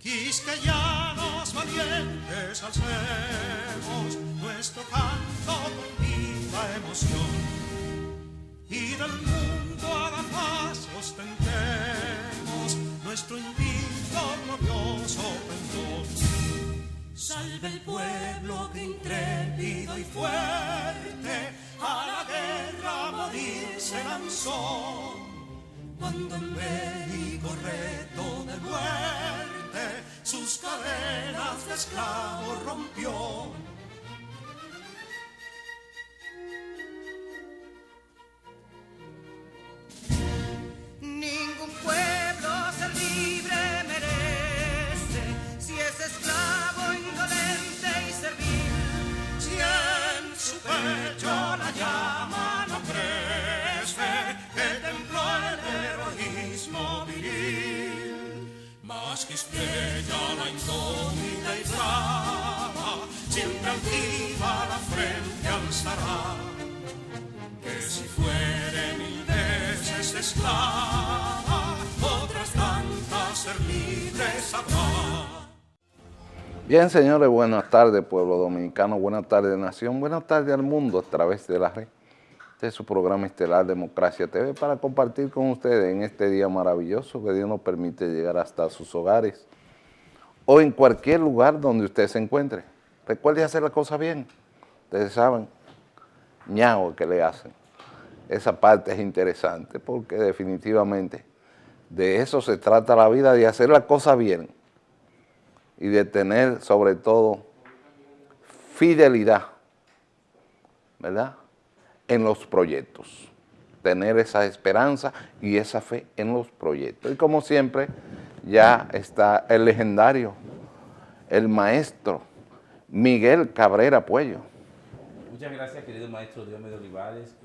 Quisqueyanos valientes alcemos nuestro canto con viva emoción, y del mundo a la paz ostentemos nuestro invicto glorioso pendón. Salve el pueblo que intrépido y fuerte a la guerra a morir se lanzó, cuando en bélico reto de muerte sus cadenas de esclavos rompió. Ningún pueblo ser libre merece si es esclavo, indolente y servil. Si en su pecho la llama no crece, que templó el heroísmo viril. Más que estrella la indómita y brava, siempre altiva la frente alzará, que si fuere mil veces esclava, otras tantas ser libres habrá. Bien, señores, buenas tardes, pueblo dominicano, buenas tardes, nación, buenas tardes al mundo a través de la red. Este es su programa estelar Democracia TV para compartir con ustedes en este día maravilloso que Dios nos permite llegar hasta sus hogares o en cualquier lugar donde usted se encuentre. Recuerde hacer las cosas bien. Ustedes saben, ñao que le hacen. Esa parte es interesante porque definitivamente de eso se trata la vida, de hacer las cosas bien y de tener sobre todo fidelidad, ¿verdad?, en los proyectos, tener esa esperanza y esa fe en los proyectos. Y como siempre, ya está el legendario, el maestro Miguel Cabrera Puello. Muchas gracias, querido maestro Diomedes Olivares.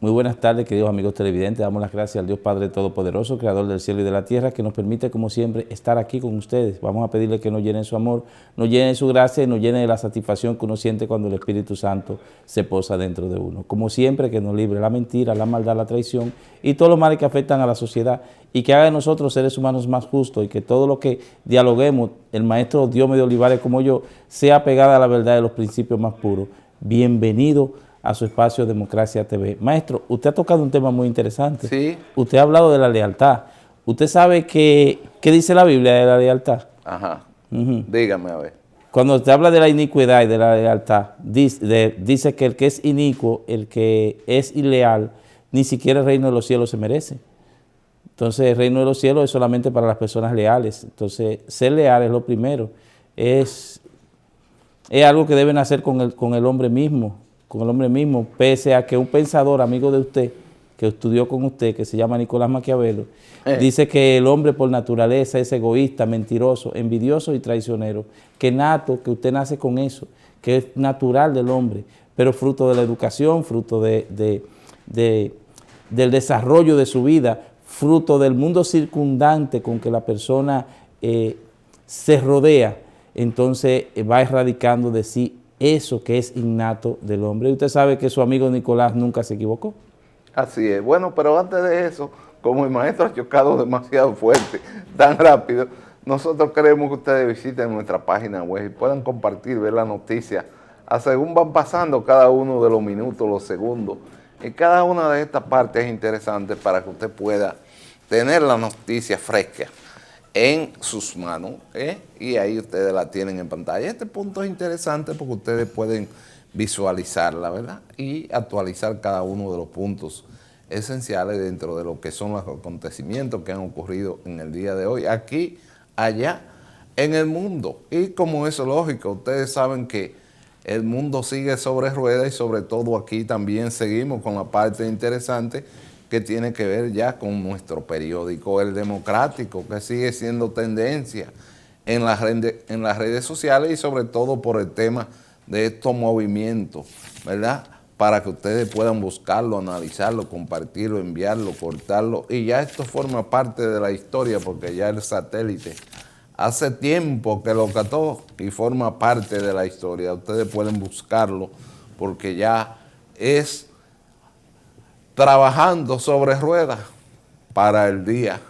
Muy buenas tardes, queridos amigos televidentes. Damos las gracias al Dios Padre Todopoderoso, Creador del cielo y de la tierra, que nos permite, como siempre, estar aquí con ustedes. Vamos a pedirle que nos llene su amor, nos llene su gracia y nos llene de la satisfacción que uno siente cuando el Espíritu Santo se posa dentro de uno. Como siempre, que nos libre la mentira, la maldad, la traición y todos los males que afectan a la sociedad, y que haga de nosotros seres humanos más justos, y que todo lo que dialoguemos, el maestro Diomedes Olivares como yo, sea pegada a la verdad de los principios más puros. Bienvenido a su espacio Democracia TV. Maestro, usted ha tocado un tema muy interesante. Sí. Usted ha hablado de la lealtad. ¿Usted sabe qué dice la Biblia de la lealtad? Ajá. Dígame a ver. Cuando usted habla de la iniquidad y de la lealtad, dice que el que es inicuo, el que es ileal, ni siquiera el reino de los cielos se merece. Entonces, el reino de los cielos es solamente para las personas leales. Entonces, ser leal es lo primero. Es algo que deben hacer con el hombre mismo, pese a que un pensador amigo de usted, que estudió con usted, que se llama Nicolás Maquiavelo, dice que el hombre por naturaleza es egoísta, mentiroso, envidioso y traicionero, que usted nace con eso, que es natural del hombre, pero fruto de la educación, fruto del desarrollo de su vida, fruto del mundo circundante con que la persona se rodea, entonces va erradicando de sí eso que es innato del hombre. Y usted sabe que su amigo Nicolás nunca se equivocó. Así es. Bueno, pero antes de eso, como el maestro ha chocado demasiado fuerte, tan rápido, nosotros queremos que ustedes visiten nuestra página web y puedan compartir, ver la noticia, según van pasando cada uno de los minutos, los segundos. Y cada una de estas partes es interesante para que usted pueda tener la noticia fresca en sus manos, y ahí ustedes la tienen en pantalla. Este punto es interesante porque ustedes pueden visualizarla, ¿verdad?, y actualizar cada uno de los puntos esenciales dentro de lo que son los acontecimientos que han ocurrido en el día de hoy, aquí, allá, en el mundo. Y como eso es lógico, ustedes saben que el mundo sigue sobre ruedas y sobre todo aquí también seguimos con la parte interesante que tiene que ver ya con nuestro periódico El Democrático, que sigue siendo tendencia en las redes sociales y sobre todo por el tema de estos movimientos, ¿verdad?, para que ustedes puedan buscarlo, analizarlo, compartirlo, enviarlo, cortarlo, y ya esto forma parte de la historia porque ya el satélite hace tiempo que lo cató y forma parte de la historia. Ustedes pueden buscarlo porque ya es trabajando sobre ruedas para el día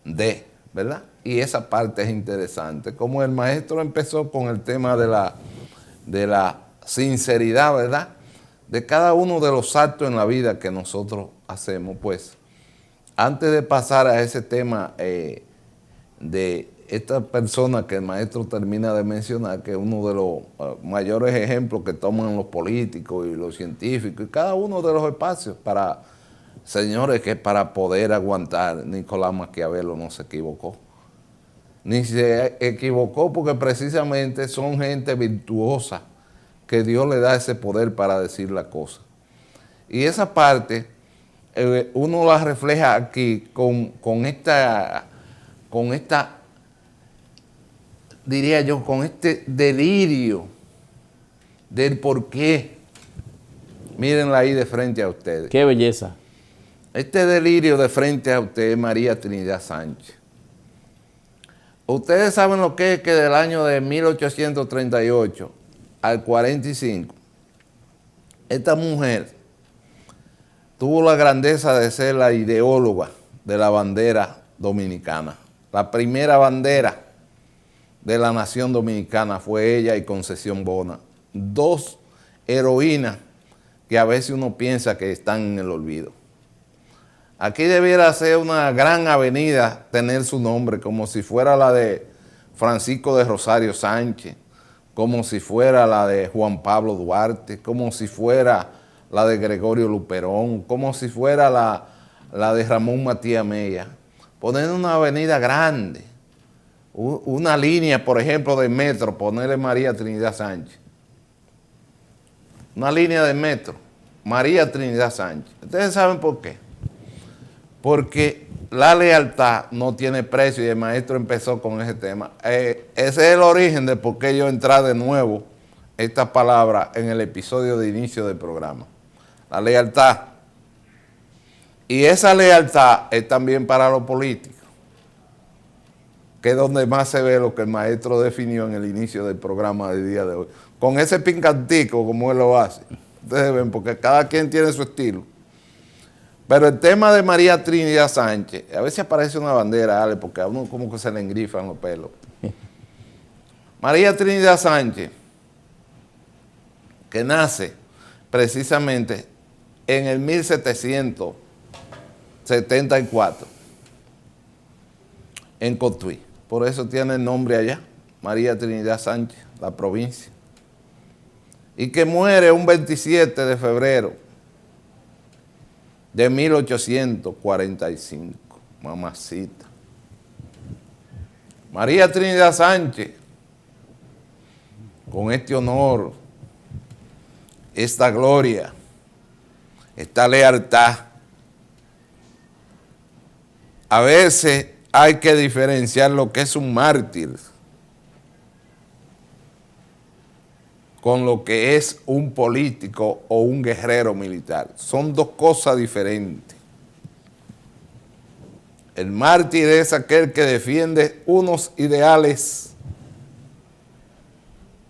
de, ¿verdad? y esa parte es interesante. Como el maestro empezó con el tema de la sinceridad, ¿verdad? De cada uno de los actos en la vida que nosotros hacemos, pues, antes de pasar a ese tema de esta persona que el maestro termina de mencionar, que es uno de los mayores ejemplos que toman los políticos y los científicos y cada uno de los espacios para, señores, que para poder aguantar, Nicolás Maquiavelo no se equivocó. Ni se equivocó porque precisamente son gente virtuosa que Dios le da ese poder para decir la cosa. Y esa parte uno la refleja aquí con esta, diría yo, con este delirio del por qué. Mírenla ahí de frente a ustedes. Qué belleza. Este delirio de frente a usted, María Trinidad Sánchez. Ustedes saben lo que es que del año de 1838 al 45, esta mujer tuvo la grandeza de ser la ideóloga de la bandera dominicana. La primera bandera de la nación dominicana fue ella y Concesión Bona. Dos heroínas que a veces uno piensa que están en el olvido. Aquí debiera ser una gran avenida tener su nombre, como si fuera la de Francisco de Rosario Sánchez, como si fuera la de Juan Pablo Duarte, como si fuera la de Gregorio Luperón, como si fuera la de Ramón Matías Mella. Poner una avenida grande, una línea, por ejemplo, de metro, ponerle María Trinidad Sánchez. Una línea de metro, María Trinidad Sánchez. ¿Ustedes saben por qué? Porque la lealtad no tiene precio y el maestro empezó con ese tema. Ese es el origen de por qué yo entré de nuevo esta palabra en el episodio de inicio del programa. La lealtad. Y esa lealtad es también para los políticos, que es donde más se ve lo que el maestro definió en el inicio del programa del día de hoy. Con ese pincantico como él lo hace. Ustedes ven, porque cada quien tiene su estilo. Pero el tema de María Trinidad Sánchez, a veces aparece una bandera, Ale, porque a uno como que se le engrifan los pelos. María Trinidad Sánchez, que nace precisamente en el 1774 en Cotuí. Por eso tiene el nombre allá, María Trinidad Sánchez, la provincia. Y que muere un 27 de febrero de 1845, mamacita. María Trinidad Sánchez, con este honor, esta gloria, esta lealtad. A veces hay que diferenciar lo que es un mártir con lo que es un político o un guerrero militar. Son dos cosas diferentes. El mártir es aquel que defiende unos ideales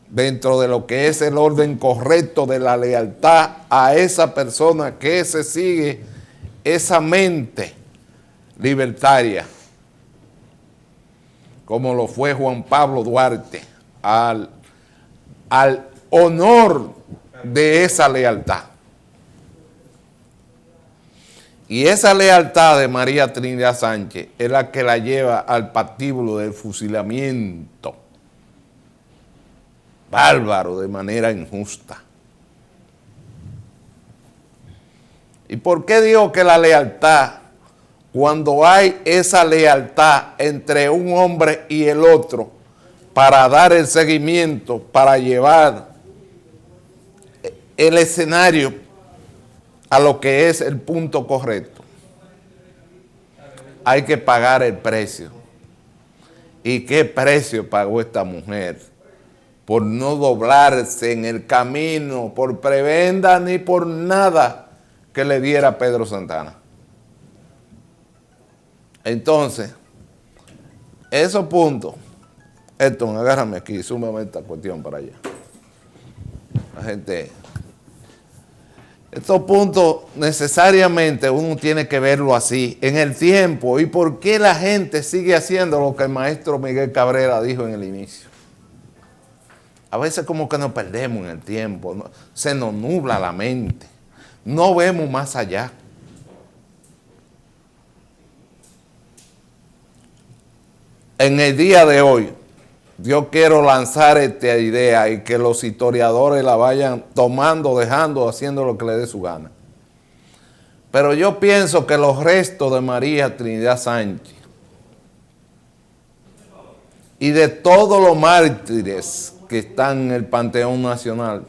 dentro de lo que es el orden correcto de la lealtad a esa persona que se sigue esa mente libertaria, como lo fue Juan Pablo Duarte, al honor de esa lealtad. Y esa lealtad de María Trinidad Sánchez es la que la lleva al patíbulo del fusilamiento bárbaro de manera injusta. ¿Y por qué digo que la lealtad? Cuando hay esa lealtad entre un hombre y el otro para dar el seguimiento, para llevar el escenario a lo que es el punto correcto, hay que pagar el precio. ¿Y qué precio pagó esta mujer? Por no doblarse en el camino, por prebenda ni por nada que le diera Pedro Santana. Entonces, esos puntos, Elton, agárrame aquí, súmame esta cuestión para allá. La gente, Estos puntos necesariamente uno tiene que verlo así, en el tiempo, y por qué la gente sigue haciendo lo que el maestro Miguel Cabrera dijo en el inicio. A veces como que nos perdemos en el tiempo, ¿no? Se nos nubla la mente, no vemos más allá. En el día de hoy, yo quiero lanzar esta idea y que los historiadores la vayan tomando, dejando, haciendo lo que le dé su gana. Pero yo pienso que los restos de María Trinidad Sánchez y de todos los mártires que están en el Panteón Nacional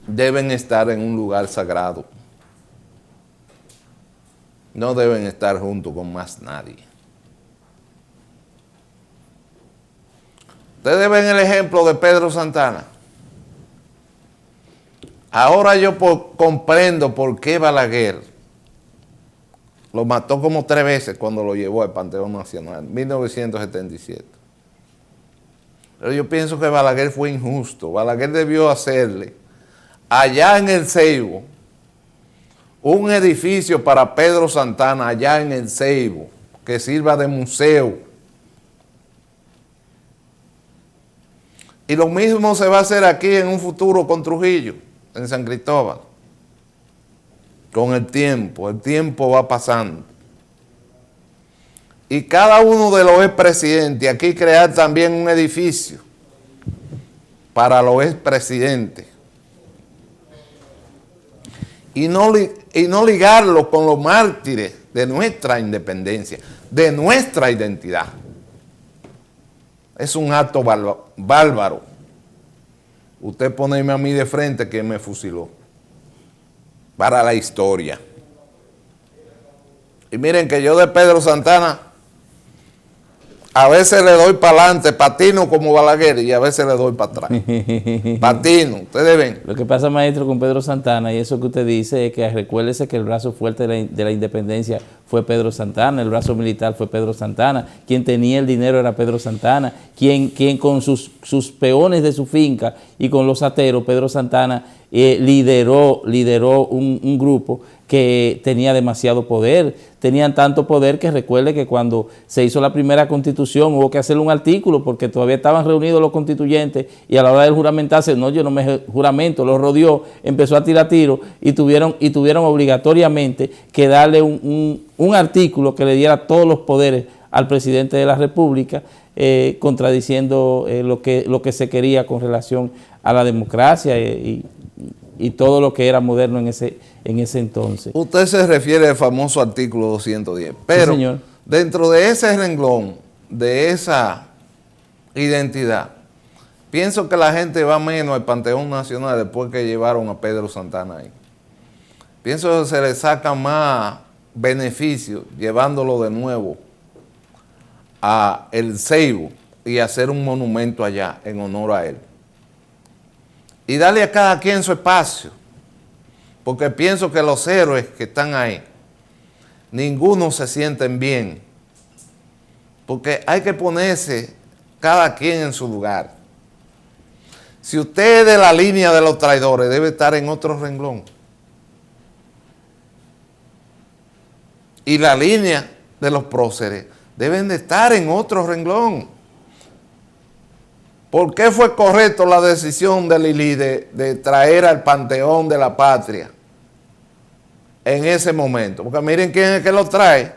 deben estar en un lugar sagrado. No deben estar junto con más nadie. Ustedes ven el ejemplo de Pedro Santana. Ahora yo comprendo por qué Balaguer lo mató como 3 veces cuando lo llevó al Panteón Nacional, en 1977. Pero yo pienso que Balaguer fue injusto. Balaguer debió hacerle allá en el Ceibo un edificio para Pedro Santana, allá en el Ceibo, que sirva de museo. Y lo mismo se va a hacer aquí en un futuro con Trujillo, en San Cristóbal. Con el tiempo va pasando. Y cada uno de los expresidentes, aquí crear también un edificio para los expresidentes. Y no ligarlo con los mártires de nuestra independencia, de nuestra identidad. Es un acto bárbaro. Usted poneme a mí de frente que me fusiló. Para la historia. Y miren que yo de Pedro Santana a veces le doy para adelante, patino como Balaguer, y a veces le doy para atrás. Patino, ustedes ven. Lo que pasa, maestro, con Pedro Santana, y eso que usted dice, es que recuérdese que el brazo fuerte de la independencia fue Pedro Santana, el brazo militar fue Pedro Santana, quien tenía el dinero era Pedro Santana, quien con sus peones de su finca y con los ateros, Pedro Santana lideró un grupo que tenía demasiado poder. Tenían tanto poder que recuerde que cuando se hizo la primera constitución hubo que hacerle un artículo porque todavía estaban reunidos los constituyentes y a la hora de juramentarse, no, yo no me juramento, lo rodeó, empezó a tirar tiros y tuvieron obligatoriamente que darle un artículo que le diera todos los poderes al presidente de la República, contradiciendo lo que se quería con relación a la democracia y todo lo que era moderno en ese entonces. Usted se refiere al famoso artículo 210, pero sí, dentro de ese renglón, de esa identidad, pienso que la gente va menos al Panteón Nacional después que llevaron a Pedro Santana ahí. Pienso que se le saca más beneficio llevándolo de nuevo a el Ceibo y hacer un monumento allá en honor a él. Y darle a cada quien su espacio, porque pienso que los héroes que están ahí, ninguno se sienten bien, porque hay que ponerse cada quien en su lugar. Si usted es de la línea de los traidores, debe estar en otro renglón. Y la línea de los próceres deben de estar en otro renglón. ¿Por qué fue correcto la decisión de Lili de traer al Panteón de la Patria en ese momento? Porque miren quién es que lo trae.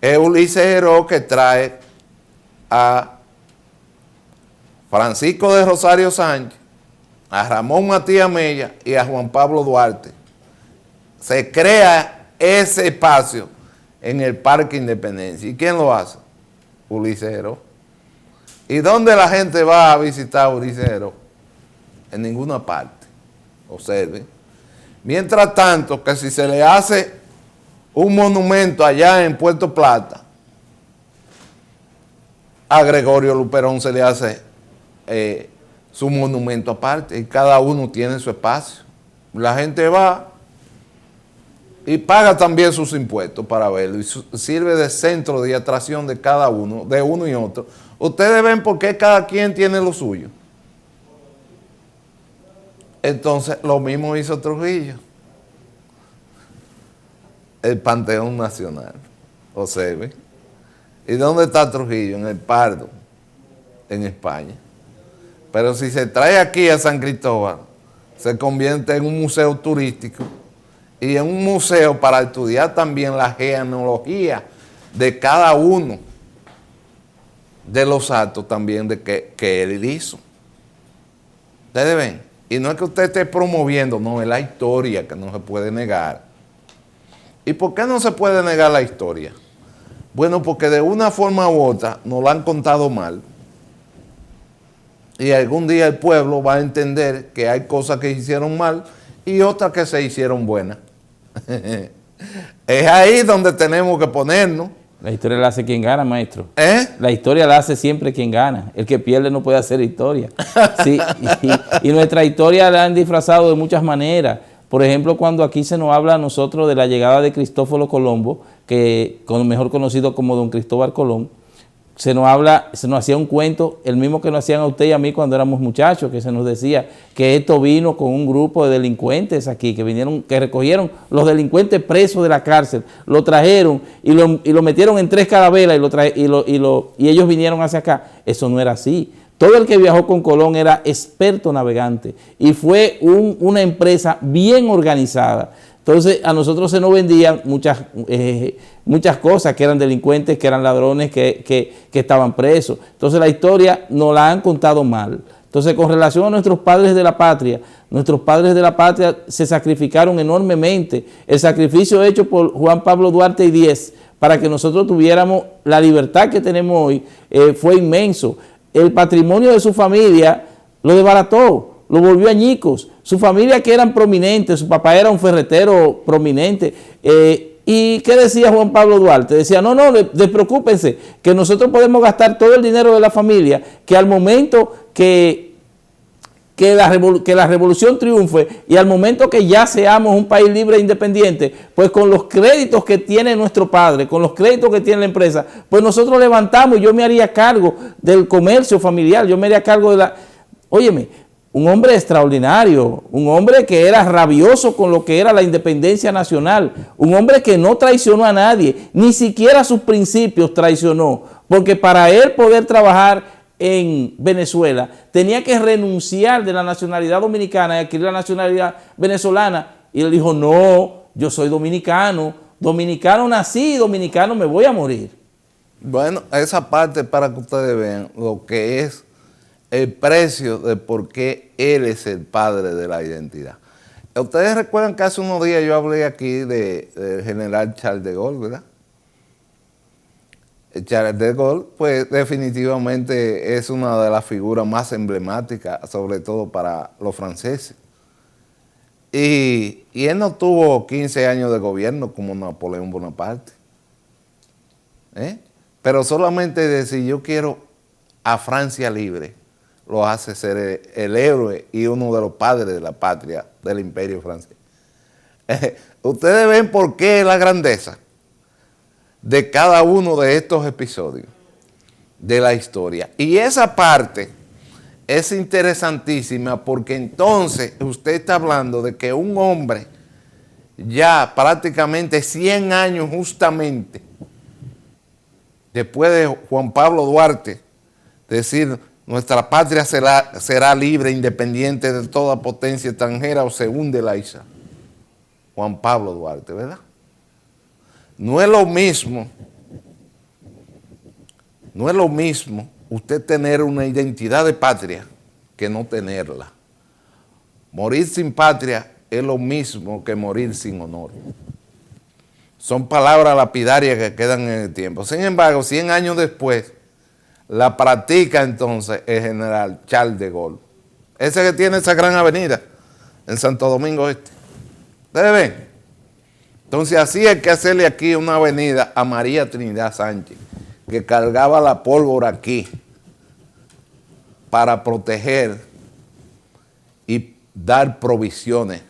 Es Ulises Heró, que trae a Francisco de Rosario Sánchez, a Ramón Matías Mella y a Juan Pablo Duarte. Se crea ese espacio en el Parque Independencia. ¿Y quién lo hace? Ulises Heró. ¿Y dónde la gente va a visitar a Ulises Heró? En ninguna parte. Observen. Mientras tanto, que si se le hace un monumento allá en Puerto Plata, a Gregorio Luperón se le hace su monumento aparte y cada uno tiene su espacio. La gente va y paga también sus impuestos para verlo y sirve de centro de atracción de cada uno, de uno y otro, Ustedes ven por qué cada quien tiene lo suyo. Entonces, lo mismo hizo Trujillo. El Panteón Nacional, ¿ve? ¿Y dónde está Trujillo? En el Pardo, en España. Pero si se trae aquí a San Cristóbal, se convierte en un museo turístico y en un museo para estudiar también la genealogía de cada uno de los actos también de que él hizo. Ustedes ven, y no es que usted esté promoviendo, no, es la historia que no se puede negar. ¿Y por qué no se puede negar la historia? Bueno, porque de una forma u otra nos la han contado mal y algún día el pueblo va a entender que hay cosas que se hicieron mal y otras que se hicieron buenas. Es ahí donde tenemos que ponernos. La historia la hace quien gana, maestro. ¿Eh? La historia la hace siempre quien gana. El que pierde no puede hacer historia. Sí, y nuestra historia la han disfrazado de muchas maneras. Por ejemplo, cuando aquí se nos habla a nosotros de la llegada de Cristóforo Colombo, que mejor conocido como don Cristóbal Colón, se nos hacía un cuento, el mismo que nos hacían a usted y a mí cuando éramos muchachos, que se nos decía que esto vino con un grupo de delincuentes aquí, que recogieron los delincuentes presos de la cárcel, lo trajeron y lo metieron en 3 carabelas y ellos vinieron hacia acá. Eso no era así. Todo el que viajó con Colón era experto navegante y fue una empresa bien organizada. Entonces a nosotros se nos vendían muchas cosas, que eran delincuentes, que eran ladrones, que estaban presos. Entonces la historia nos la han contado mal. Entonces con relación a nuestros padres de la patria se sacrificaron enormemente. El sacrificio hecho por Juan Pablo Duarte y Díez para que nosotros tuviéramos la libertad que tenemos hoy fue inmenso. El patrimonio de su familia lo desbarató, lo volvió añicos. Su familia que eran prominentes, su papá era un ferretero prominente. ¿Y qué decía Juan Pablo Duarte? Decía, no, despreocúpense, que nosotros podemos gastar todo el dinero de la familia, que al momento que la revolución triunfe y al momento que ya seamos un país libre e independiente, pues con los créditos que tiene nuestro padre, con los créditos que tiene la empresa, pues nosotros levantamos y yo me haría cargo del comercio familiar, yo me haría cargo de la... Óyeme, un hombre extraordinario, un hombre que era rabioso con lo que era la independencia nacional, un hombre que no traicionó a nadie, ni siquiera sus principios traicionó, porque para él poder trabajar en Venezuela tenía que renunciar de la nacionalidad dominicana y adquirir la nacionalidad venezolana, y él dijo, no, yo soy dominicano nací, dominicano me voy a morir. Bueno, esa parte para que ustedes vean lo que es el precio de por qué él es el padre de la identidad. Ustedes recuerdan que hace unos días yo hablé aquí del general Charles de Gaulle, ¿verdad? Charles de Gaulle, pues definitivamente es una de las figuras más emblemáticas, sobre todo para los franceses. Y él no tuvo 15 años de gobierno como Napoleón Bonaparte. Pero solamente decir yo quiero a Francia libre, lo hace ser el héroe y uno de los padres de la patria del imperio francés. Ustedes ven por qué la grandeza de cada uno de estos episodios de la historia. Y esa parte es interesantísima porque entonces usted está hablando de que un hombre ya prácticamente 100 años justamente después de Juan Pablo Duarte decir nuestra patria será libre, independiente de toda potencia extranjera o se hunde la isla. Juan Pablo Duarte, ¿verdad? No es lo mismo usted tener una identidad de patria que no tenerla. Morir sin patria es lo mismo que morir sin honor. Son palabras lapidarias que quedan en el tiempo. Sin embargo, 100 años después, la practica entonces el general Charles de Gaulle. Ese que tiene esa gran avenida en Santo Domingo Este. ¿Ustedes ven? Entonces así hay que hacerle aquí una avenida a María Trinidad Sánchez, que cargaba la pólvora aquí para proteger y dar provisiones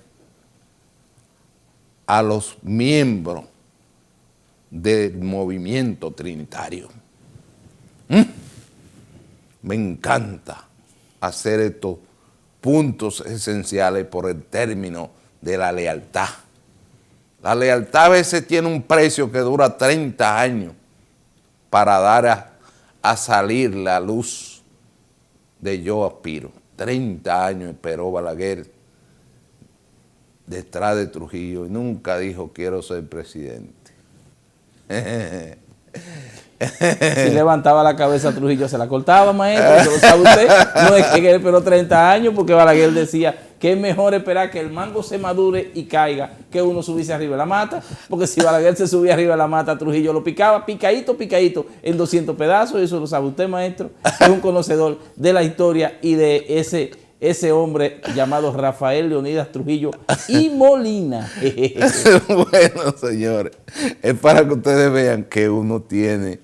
a los miembros del movimiento trinitario. me encanta hacer estos puntos esenciales por el término de la lealtad. La lealtad a veces tiene un precio que dura 30 años para dar a salir la luz de Yo Aspiro. 30 años esperó Balaguer detrás de Trujillo y nunca dijo quiero ser presidente. Si levantaba la cabeza a Trujillo, se la cortaba, maestro, eso lo sabe usted. No es que él esperó 30 años porque Balaguer decía que es mejor esperar que el mango se madure y caiga que uno subirse arriba de la mata, porque si Balaguer se subía arriba de la mata, Trujillo lo picaba picadito, picadito, en 200 pedazos, eso lo sabe usted, maestro. Es un conocedor de la historia y de ese hombre llamado Rafael Leonidas Trujillo y Molina. Bueno, señores, es para que ustedes vean que uno tiene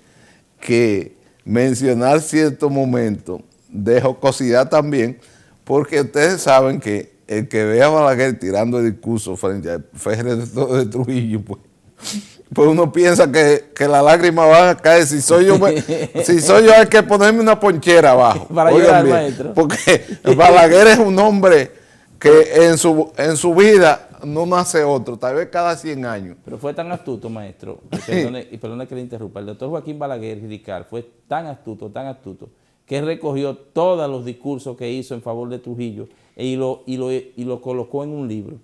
que mencionar ciertos momentos de jocosidad también, porque ustedes saben que el que ve a Balaguer tirando el discurso frente al féretro de Trujillo, pues uno piensa que las lágrimas van a caer. Si soy yo hay que ponerme una ponchera abajo. Para llorar, maestro. Porque Balaguer es un hombre que en su vida no nace otro, tal vez cada 100 años. Pero fue tan astuto, maestro, y perdone que le interrumpa, el doctor Joaquín Balaguer Ricard fue tan astuto, que recogió todos los discursos que hizo en favor de Trujillo y lo colocó en un libro.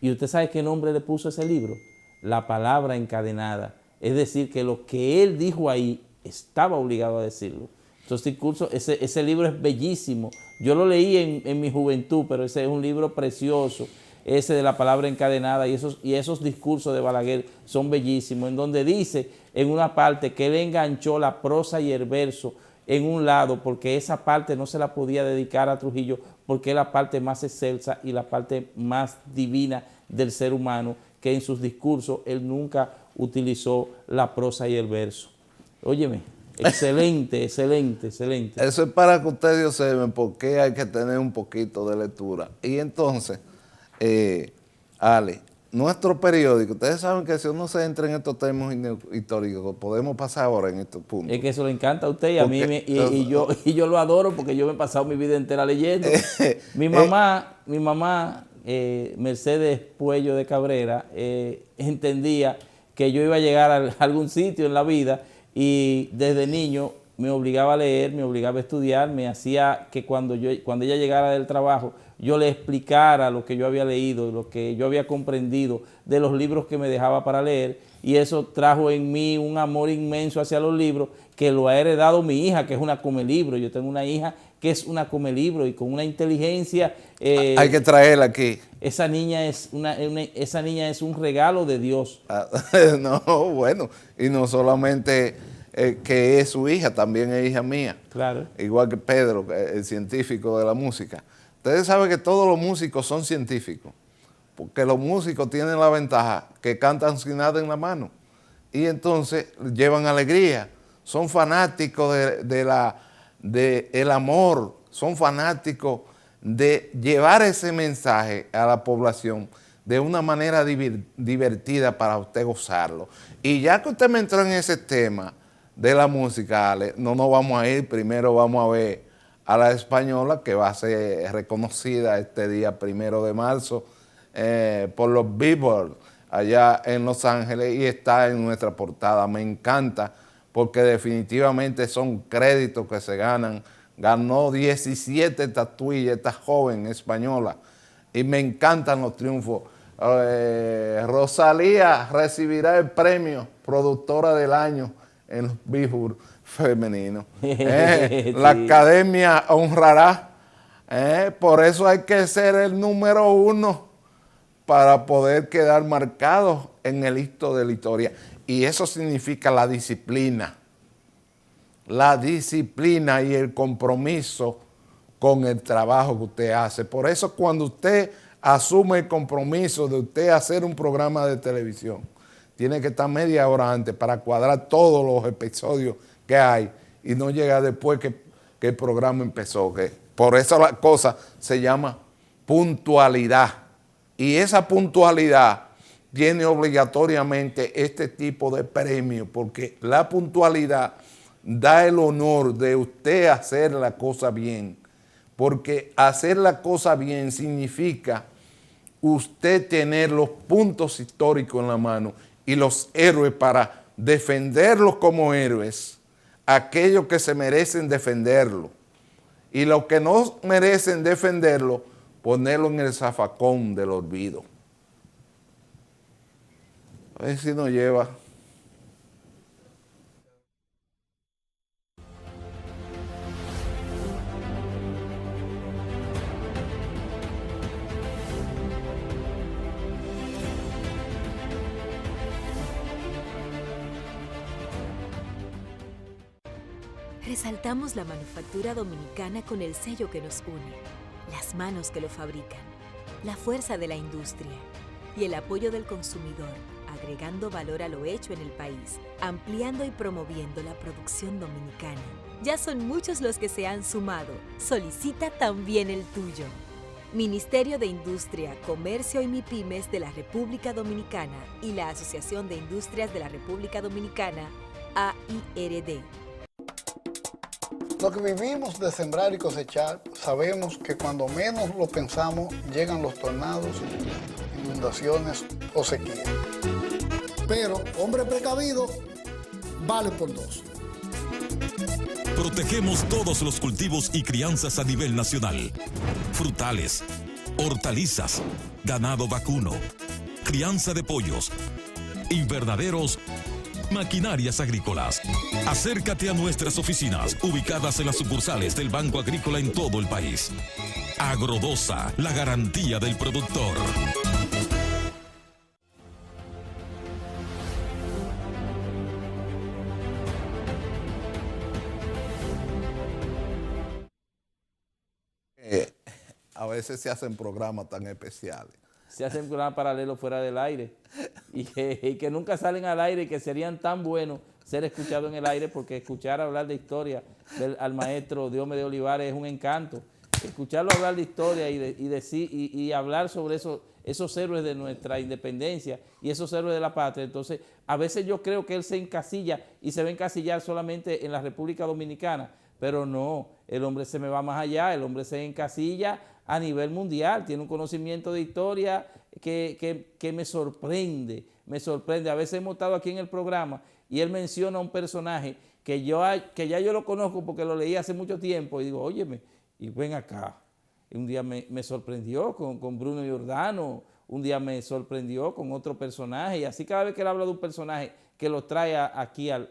¿Y usted sabe qué nombre le puso a ese libro? La palabra encadenada. Es decir, que lo que él dijo ahí estaba obligado a decirlo. Esos discursos, ese libro es bellísimo. Yo lo leí en mi juventud, pero ese es un libro precioso, ese de la palabra encadenada, y esos discursos de Balaguer son bellísimos, en donde dice en una parte que él enganchó la prosa y el verso en un lado, porque esa parte no se la podía dedicar a Trujillo, porque es la parte más excelsa y la parte más divina del ser humano, que en sus discursos él nunca utilizó la prosa y el verso. Óyeme, excelente, excelente, excelente. Eso es para que ustedes observen por qué hay que tener un poquito de lectura. Y entonces, Ale, nuestro periódico, ustedes saben que si uno se entra en estos temas históricos, podemos pasar ahora en estos puntos. Es que eso le encanta a usted y a mí, y yo lo adoro porque yo me he pasado mi vida entera leyendo. Mi mamá, Mercedes Puello de Cabrera, entendía que yo iba a llegar a algún sitio en la vida y desde niño me obligaba a leer, me obligaba a estudiar, me hacía que cuando ella llegara del trabajo yo le explicara lo que yo había leído, lo que yo había comprendido de los libros que me dejaba para leer, y eso trajo en mí un amor inmenso hacia los libros que lo ha heredado mi hija, que es una comelibro. Yo tengo una hija que es una comelibro y con una inteligencia. Hay que traerla aquí. Esa niña es un regalo de Dios. No, bueno, y no solamente que es su hija, también es hija mía. Claro. Igual que Pedro, el científico de la música. Ustedes saben que todos los músicos son científicos, porque los músicos tienen la ventaja que cantan sin nada en la mano y entonces llevan alegría. Son fanáticos del amor, son fanáticos de llevar ese mensaje a la población de una manera divertida para usted gozarlo. Y ya que usted me entró en ese tema de la música, Ale, no nos vamos a ir, primero vamos a ver a la española, que va a ser reconocida este día 1 de marzo por los Billboard allá en Los Ángeles, y está en nuestra portada. Me encanta porque definitivamente son créditos que se ganan. Ganó 17 estatuillas esta joven española y me encantan los triunfos. Rosalía recibirá el premio Productora del Año en los Billboard femenino. La academia honrará. Por eso hay que ser el número 1 para poder quedar marcado en el hito de la historia. Y eso significa la disciplina. La disciplina y el compromiso con el trabajo que usted hace. Por eso cuando usted asume el compromiso de usted hacer un programa de televisión, tiene que estar media hora antes para cuadrar todos los episodios que hay y no llega después que el programa empezó. Por eso la cosa se llama puntualidad. Y esa puntualidad tiene obligatoriamente este tipo de premio, porque la puntualidad da el honor de usted hacer la cosa bien, porque hacer la cosa bien significa usted tener los puntos históricos en la mano y los héroes para defenderlos como héroes, aquellos que se merecen defenderlo, y los que no merecen defenderlo, ponerlo en el zafacón del olvido. A ver si nos lleva. Resaltamos la manufactura dominicana con el sello que nos une, las manos que lo fabrican, la fuerza de la industria y el apoyo del consumidor, agregando valor a lo hecho en el país, ampliando y promoviendo la producción dominicana. Ya son muchos los que se han sumado. Solicita también el tuyo. Ministerio de Industria, Comercio y MIPYMES de la República Dominicana y la Asociación de Industrias de la República Dominicana, AIRD. Lo que vivimos de sembrar y cosechar, sabemos que cuando menos lo pensamos, llegan los tornados, inundaciones o sequía. Pero, hombre precavido, vale por dos. Protegemos todos los cultivos y crianzas a nivel nacional. Frutales, hortalizas, ganado vacuno, crianza de pollos, invernaderos, maquinarias agrícolas. Acércate a nuestras oficinas, ubicadas en las sucursales del Banco Agrícola en todo el país. Agrodosa, la garantía del productor. A veces se hacen programas tan especiales. Se hacen programas paralelos fuera del aire y que nunca salen al aire y que serían tan buenos ser escuchados en el aire, porque escuchar hablar de historia al maestro Diomedes Olivares es un encanto. Escucharlo hablar de historia y hablar sobre esos héroes de nuestra independencia y esos héroes de la patria. Entonces, a veces yo creo que él se encasilla y se va a encasillar solamente en la República Dominicana, pero no, el hombre se me va más allá, el hombre se encasilla a nivel mundial, tiene un conocimiento de historia que me sorprende. A veces hemos estado aquí en el programa y él menciona un personaje que ya yo lo conozco porque lo leí hace mucho tiempo y digo, óyeme, y ven acá. Y un día me sorprendió con Bruno Giordano, un día me sorprendió con otro personaje, y así cada vez que él habla de un personaje que lo trae aquí a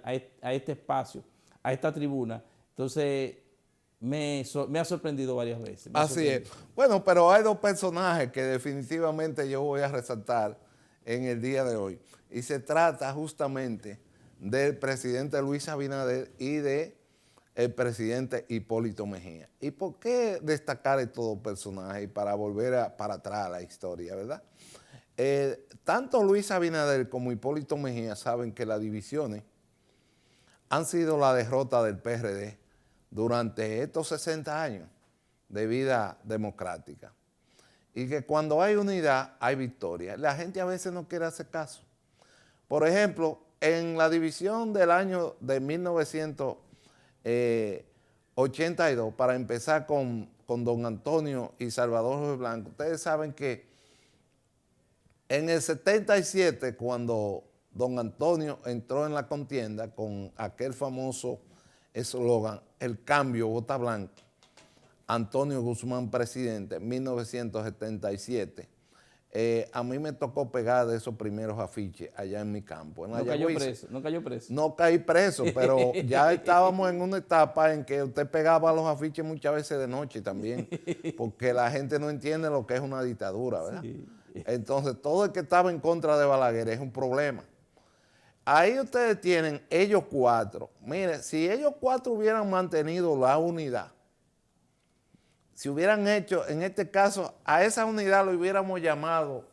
este espacio, a esta tribuna, entonces me ha sorprendido varias veces. Así es. Bueno, pero hay dos personajes que definitivamente yo voy a resaltar en el día de hoy. Y se trata justamente del presidente Luis Abinader y del presidente Hipólito Mejía. ¿Y por qué destacar estos dos personajes para volver para atrás a la historia, verdad? Tanto Luis Abinader como Hipólito Mejía saben que las divisiones han sido la derrota del PRD durante estos 60 años de vida democrática. Y que cuando hay unidad, hay victoria. La gente a veces no quiere hacer caso. Por ejemplo, en la división del año de 1982, para empezar con don Antonio y Salvador Jorge Blanco, ustedes saben que en el 77, cuando don Antonio entró en la contienda con aquel famoso eslogan, el cambio, vota blanco, Antonio Guzmán presidente, 1977, a mí me tocó pegar de esos primeros afiches allá en mi campo. En ¿No cayó preso? No caí preso, pero ya estábamos en una etapa en que usted pegaba los afiches muchas veces de noche también, porque la gente no entiende lo que es una dictadura, ¿verdad? Sí. Entonces, todo el que estaba en contra de Balaguer es un problema. Ahí ustedes tienen ellos cuatro. Mire, si ellos cuatro hubieran mantenido la unidad, si hubieran hecho, en este caso, a esa unidad lo hubiéramos llamado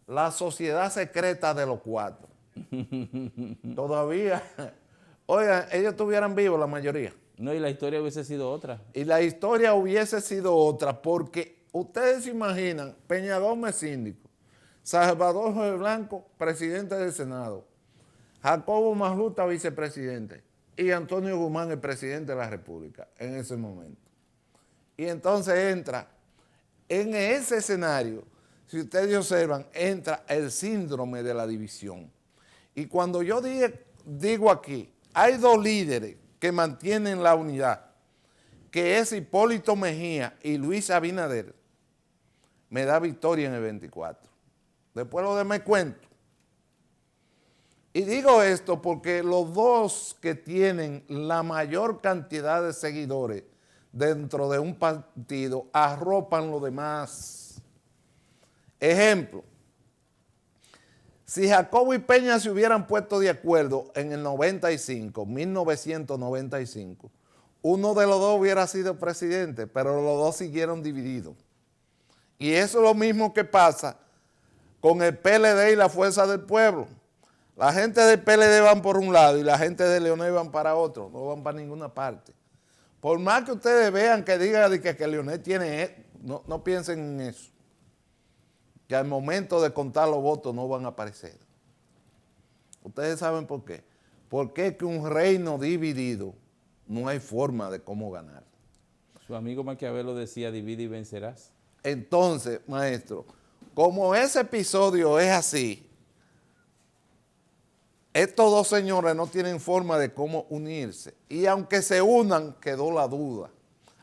la sociedad secreta de los cuatro. Todavía, oigan, ellos estuvieran vivos la mayoría. No, y la historia hubiese sido otra. Y la historia hubiese sido otra, porque ustedes se imaginan, Peña Gómez síndico, Salvador Jorge Blanco, presidente del Senado, Jacobo Magluta, vicepresidente, y Antonio Guzmán, el presidente de la República, en ese momento. Y entonces entra, en ese escenario, si ustedes observan, entra el síndrome de la división. Y cuando yo digo aquí, hay dos líderes que mantienen la unidad, que es Hipólito Mejía y Luis Abinader, me da victoria en el 24. Después lo demás cuento. Y digo esto porque los dos que tienen la mayor cantidad de seguidores dentro de un partido arropan lo demás. Ejemplo, si Jacobo y Peña se hubieran puesto de acuerdo en el 1995, uno de los dos hubiera sido presidente, pero los dos siguieron divididos. Y eso es lo mismo que pasa con el PLD y la Fuerza del Pueblo. La gente del PLD van por un lado y la gente de Leonel van para otro, no van para ninguna parte. Por más que ustedes vean que diga que Leonel tiene, no piensen en eso. Que al momento de contar los votos no van a aparecer. Ustedes saben por qué. Porque es que un reino dividido no hay forma de cómo ganar. Su amigo Maquiavelo decía, divide y vencerás. Entonces, maestro, como ese episodio es así, estos dos señores no tienen forma de cómo unirse. Y aunque se unan, quedó la duda.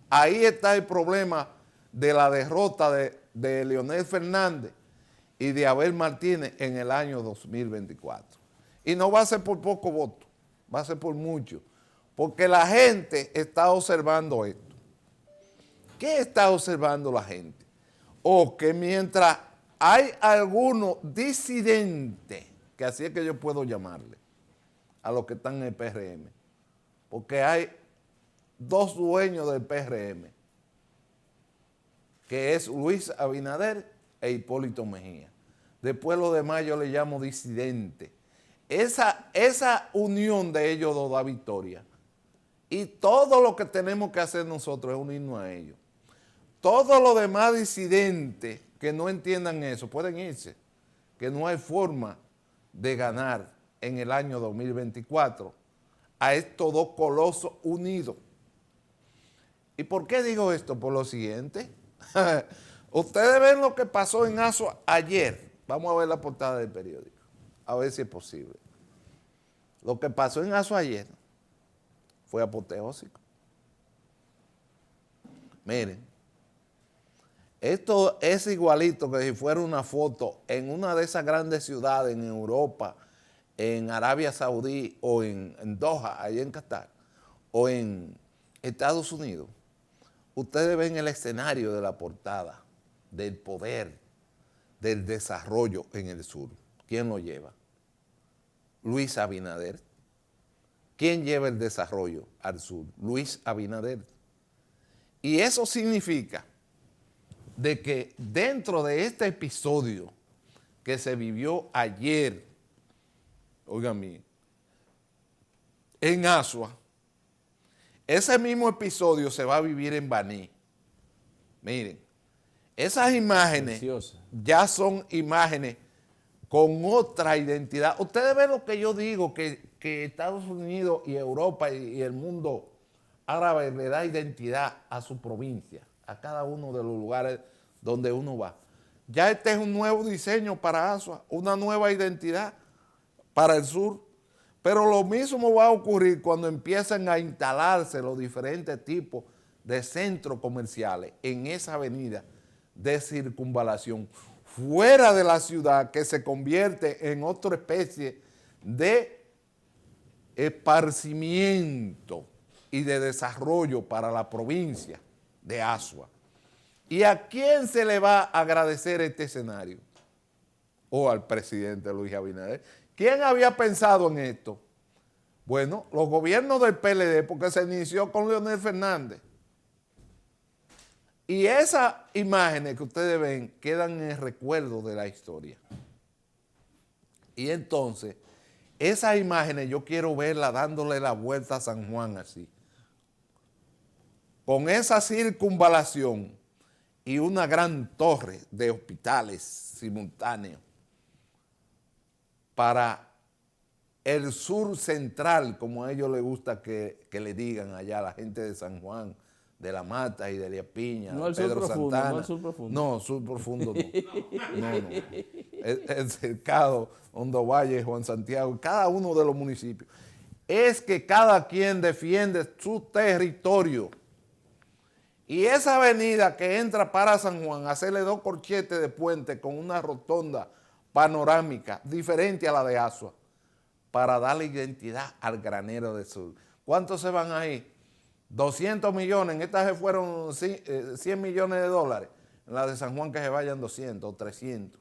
Ahí está el problema de la derrota de Leonel Fernández y de Abel Martínez en el año 2024. Y no va a ser por poco voto, va a ser por mucho. Porque la gente está observando esto. ¿Qué está observando la gente? O que mientras hay algunos disidentes, que así es que yo puedo llamarle, a los que están en el PRM, porque hay dos dueños del PRM, que es Luis Abinader e Hipólito Mejía. Después los demás yo le llamo disidente. Esa unión de ellos dos da victoria. Y todo lo que tenemos que hacer nosotros es unirnos a ellos. Todos los demás disidentes que no entiendan eso pueden irse, que no hay forma de ganar en el año 2024 a estos dos colosos unidos. ¿Y por qué digo esto? Por lo siguiente. Ustedes ven lo que pasó en Asua ayer. Vamos a ver la portada del periódico, a ver si es posible. Lo que pasó en Asua ayer fue apoteósico. Miren, esto es igualito que si fuera una foto en una de esas grandes ciudades en Europa, en Arabia Saudí o en Doha, allá en Qatar, o en Estados Unidos. Ustedes ven el escenario de la portada, del poder, del desarrollo en el sur. ¿Quién lo lleva? Luis Abinader. ¿Quién lleva el desarrollo al sur? Luis Abinader. Y eso significa de que dentro de este episodio que se vivió ayer, oigan bien, en Asua, ese mismo episodio se va a vivir en Baní. Miren, esas imágenes Preciosa. ya son imágenes con otra identidad. Ustedes ven lo que yo digo, que Estados Unidos y Europa y el mundo árabe le da identidad a su provincia, a cada uno de los lugares donde uno va. Ya este es un nuevo diseño para Asua, una nueva identidad para el sur. Pero lo mismo va a ocurrir cuando empiezan a instalarse los diferentes tipos de centros comerciales en esa avenida de circunvalación, fuera de la ciudad, que se convierte en otra especie de esparcimiento y de desarrollo para la provincia de Asua. ¿Y a quién se le va a agradecer este escenario? O al presidente Luis Abinader. ¿Quién había pensado en esto? Bueno, los gobiernos del PLD, porque se inició con Leonel Fernández. Y esas imágenes que ustedes ven quedan en el recuerdo de la historia. Y entonces, esas imágenes yo quiero verlas dándole la vuelta a San Juan así. Con esa circunvalación y una gran torre de hospitales simultáneos para el sur central, como a ellos les gusta que le digan allá a la gente de San Juan, de La Mata y de Elías Piña, No de el sur Pedro profundo, Santana. no el sur profundo. No, sur profundo no. No. El cercado, Hondo Valle, Juan Santiago, cada uno de los municipios. Es que cada quien defiende su territorio. Y esa avenida que entra para San Juan, hacerle 2 corchetes de puente con una rotonda panorámica diferente a la de Asua, para darle identidad al granero del sur. ¿Cuántos se van ahí? 200 millones, en esta se fueron 100 millones de dólares, en la de San Juan que se vayan 200 o 300.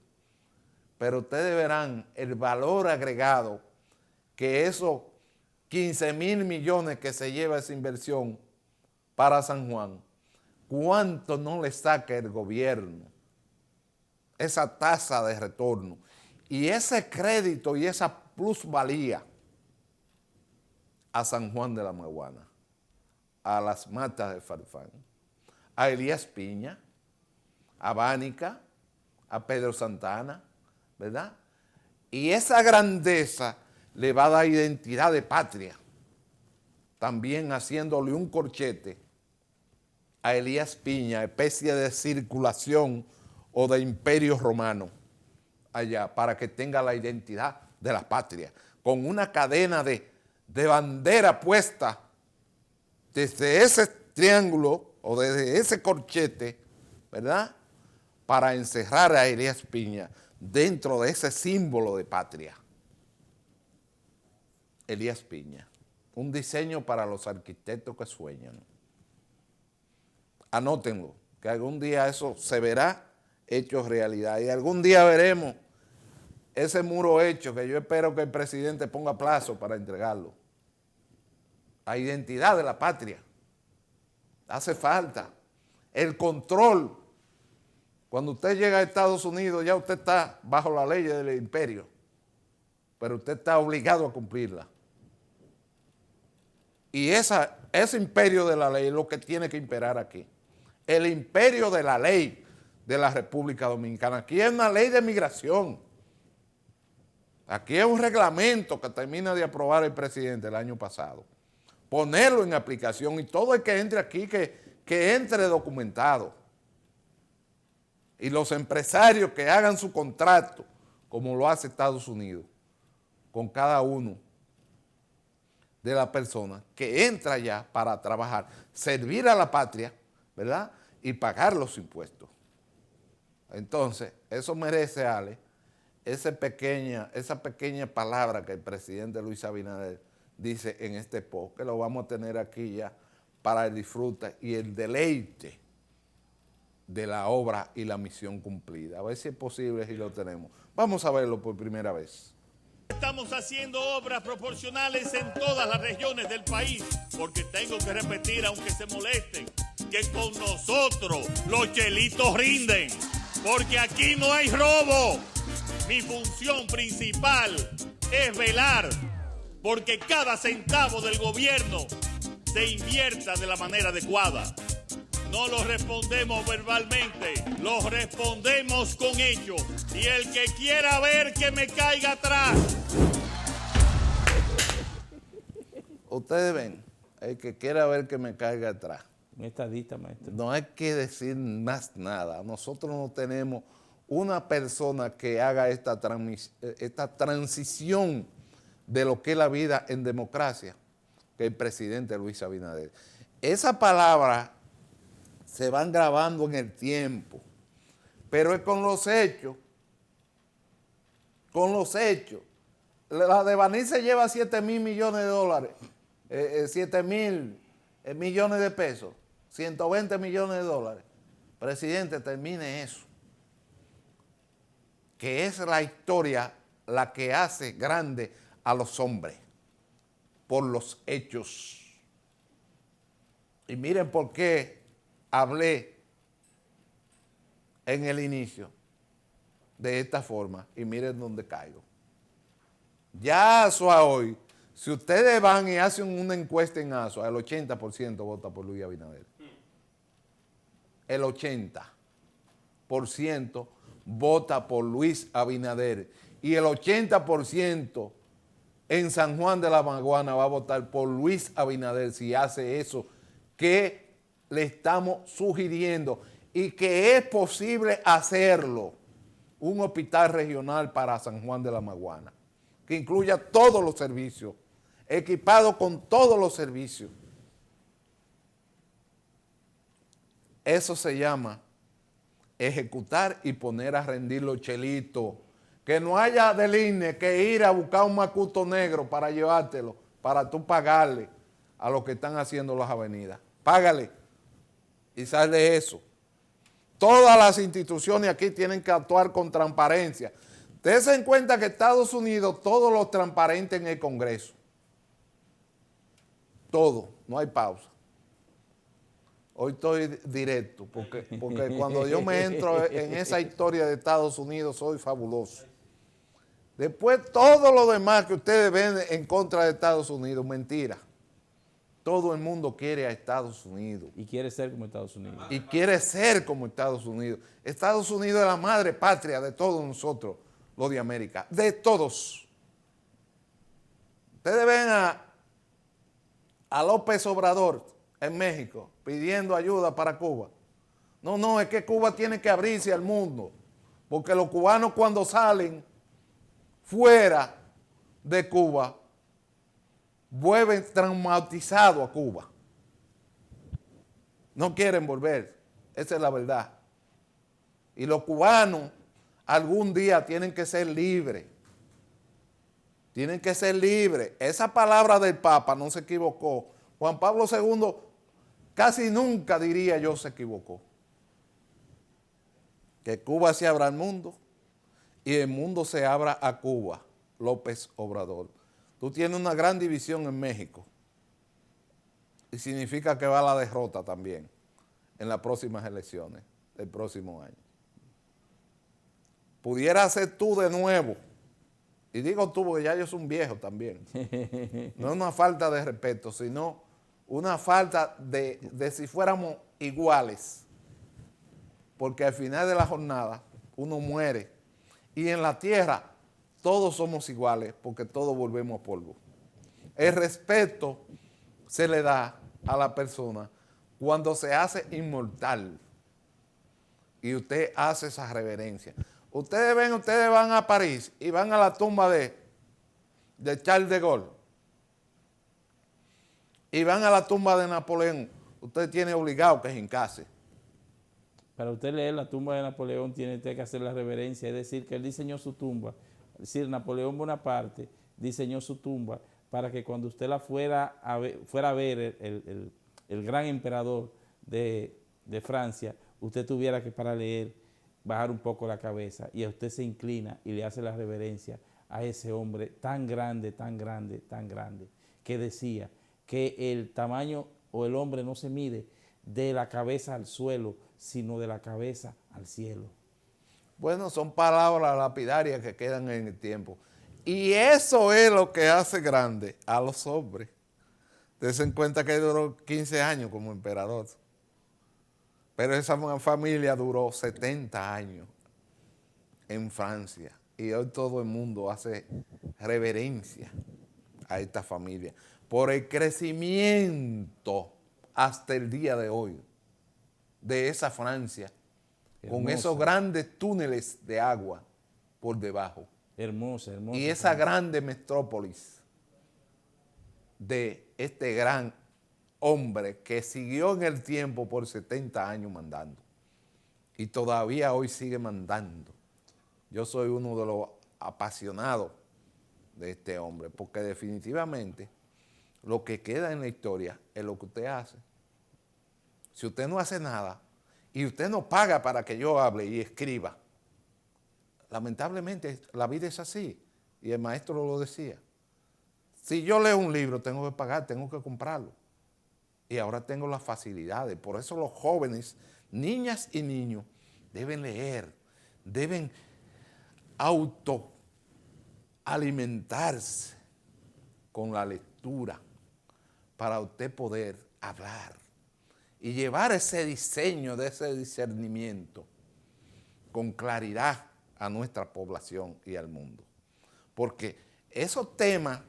Pero ustedes verán el valor agregado que esos 15,000 millones que se lleva esa inversión para San Juan, cuánto no le saca el gobierno, esa tasa de retorno y ese crédito y esa plusvalía a San Juan de la Maguana, a las Matas de Farfán, a Elías Piña, a Bánica, a Pedro Santana, ¿verdad? Y esa grandeza le va a dar identidad de patria, también haciéndole un corchete a Elías Piña, especie de circulación o de imperio romano allá, para que tenga la identidad de la patria, con una cadena de bandera puesta desde ese triángulo o desde ese corchete, ¿verdad?, para encerrar a Elías Piña dentro de ese símbolo de patria. Elías Piña, un diseño para los arquitectos que sueñan. Anótenlo, que algún día eso se verá hecho realidad y algún día veremos ese muro hecho, que yo espero que el presidente ponga plazo para entregarlo. La identidad de la patria. Hace falta el control. Cuando usted llega a Estados Unidos, ya usted está bajo la ley del imperio, pero usted está obligado a cumplirla. Y ese imperio de la ley es lo que tiene que imperar aquí. El imperio de la ley de la República Dominicana. Aquí es una ley de migración. Aquí es un reglamento que termina de aprobar el presidente el año pasado. Ponerlo en aplicación y todo el que entre aquí que entre documentado. Y los empresarios que hagan su contrato, como lo hace Estados Unidos, con cada uno de las personas que entra allá para trabajar, servir a la patria, ¿verdad?, y pagar los impuestos. Entonces, eso merece, Ale, esa pequeña palabra que el presidente Luis Abinader dice en este post, que lo vamos a tener aquí ya para el disfrute y el deleite de la obra y la misión cumplida. A ver si es posible y lo tenemos. Vamos a verlo por primera vez. Estamos haciendo obras proporcionales en todas las regiones del país, porque tengo que repetir, aunque se molesten, que con nosotros los chelitos rinden, porque aquí no hay robo. Mi función principal es velar porque cada centavo del gobierno se invierta de la manera adecuada. No lo respondemos verbalmente, lo respondemos con hechos. Y el que quiera ver que me caiga atrás. Ustedes ven, el que quiera ver que me caiga atrás. Un estadista, maestro. No hay que decir más nada. Nosotros no tenemos una persona que haga esta transición de lo que es la vida en democracia, que el presidente Luis Abinader. Esa palabra se van grabando en el tiempo, pero es con los hechos. Con los hechos. La de Baní se lleva 7,000 millones de dólares, 7,000 millones de pesos, 120 millones de dólares. Presidente, termine eso. Que es la historia la que hace grande a los hombres, por los hechos. Y miren por qué hablé en el inicio de esta forma, y miren dónde caigo. Ya Asua hoy, si ustedes van y hacen una encuesta en Asua, el 80% vota por Luis Abinader. El 80% vota por Luis Abinader. Y el 80% en San Juan de la Maguana va a votar por Luis Abinader si hace eso que le estamos sugiriendo y que es posible hacerlo, un hospital regional para San Juan de la Maguana, que incluya todos los servicios, equipado con todos los servicios. Eso se llama ejecutar y poner a rendir los chelitos. Que no haya del INE que ir a buscar un macuto negro para llevártelo, para tú pagarle a los que están haciendo las avenidas. Págale y sal de eso. Todas las instituciones aquí tienen que actuar con transparencia. Dense en cuenta que Estados Unidos todo lo transparente en el Congreso. Todo, no hay pausa. Hoy estoy directo, porque cuando yo me entro en esa historia de Estados Unidos soy fabuloso. Después todo lo demás que ustedes ven en contra de Estados Unidos, mentira. Todo el mundo quiere a Estados Unidos. Y quiere ser como Estados Unidos. Y quiere ser como Estados Unidos. Estados Unidos es la madre patria de todos nosotros, los de América. De todos. Ustedes ven a López Obrador en México pidiendo ayuda para Cuba. No, es que Cuba tiene que abrirse al mundo. Porque los cubanos cuando salen fuera de Cuba, vuelven traumatizados a Cuba. No quieren volver, esa es la verdad. Y los cubanos algún día tienen que ser libres. Tienen que ser libres. Esa palabra del Papa no se equivocó. Juan Pablo II casi nunca, diría yo, se equivocó. Que Cuba se abra al mundo y el mundo se abra a Cuba. López Obrador. Tú tienes una gran división en México y significa que va a la derrota también en las próximas elecciones del próximo año. Pudiera ser tú de nuevo, y digo tú porque ya yo soy un viejo también, no es una falta de respeto, sino una falta de si fuéramos iguales, porque al final de la jornada uno muere y en la tierra todos somos iguales porque todos volvemos a polvo. El respeto se le da a la persona cuando se hace inmortal y usted hace esa reverencia. Ustedes van a París y van a la tumba de Charles de Gaulle y van a la tumba de Napoleón. Usted tiene obligado que hincarse. Para usted leer la tumba de Napoleón tiene usted que hacer la reverencia, es decir, que él diseñó su tumba. Es decir, Napoleón Bonaparte diseñó su tumba para que cuando usted la fuera a ver el gran emperador de Francia, usted tuviera que para leer, bajar un poco la cabeza y a usted se inclina y le hace la reverencia a ese hombre tan grande, tan grande, tan grande, que decía que el tamaño o el hombre no se mide de la cabeza al suelo, sino de la cabeza al cielo. Bueno, son palabras lapidarias que quedan en el tiempo. Y eso es lo que hace grande a los hombres. Dense en cuenta que duró 15 años como emperador. Pero esa familia duró 70 años en Francia. Y hoy todo el mundo hace reverencia a esta familia por el crecimiento hasta el día de hoy de esa Francia. Hermosa. Con esos grandes túneles de agua por debajo. Hermosa, hermosa. Y esa grande metrópolis de este gran hombre que siguió en el tiempo por 70 años mandando. Y todavía hoy sigue mandando. Yo soy uno de los apasionados de este hombre, porque definitivamente lo que queda en la historia es lo que usted hace. Si usted no hace nada, y usted no paga para que yo hable y escriba, lamentablemente la vida es así, y el maestro lo decía. Si yo leo un libro, tengo que pagar, tengo que comprarlo. Y ahora tengo las facilidades. Por eso los jóvenes, niñas y niños, deben leer, deben autoalimentarse con la lectura para usted poder hablar y llevar ese diseño de ese discernimiento con claridad a nuestra población y al mundo. Porque esos temas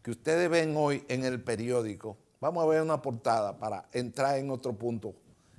que ustedes ven hoy en el periódico, vamos a ver una portada para entrar en otro punto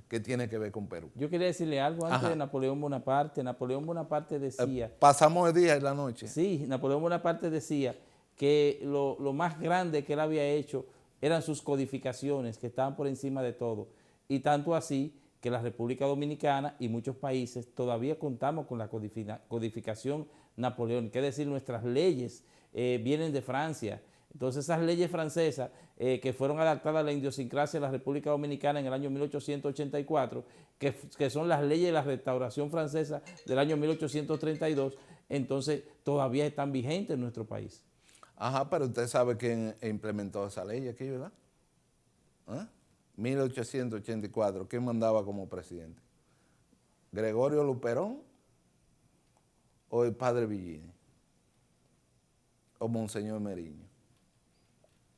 que tiene que ver con Perú. Yo quería decirle algo antes Ajá. de Napoleón Bonaparte. Napoleón Bonaparte decía... Pasamos el día y la noche. Sí, Napoleón Bonaparte decía que lo más grande que él había hecho eran sus codificaciones, que estaban por encima de todo. Y tanto así que la República Dominicana y muchos países todavía contamos con la codificación napoleónica, es decir, nuestras leyes vienen de Francia. Entonces esas leyes francesas que fueron adaptadas a la idiosincrasia de la República Dominicana en el año 1884, que son las leyes de la restauración francesa del año 1832, entonces todavía están vigentes en nuestro país. Ajá, pero usted sabe quién implementó esa ley aquí, ¿verdad? ¿Ah? 1884, ¿quién mandaba como presidente? ¿Gregorio Luperón o el padre Villini? ¿O Monseñor Meriño?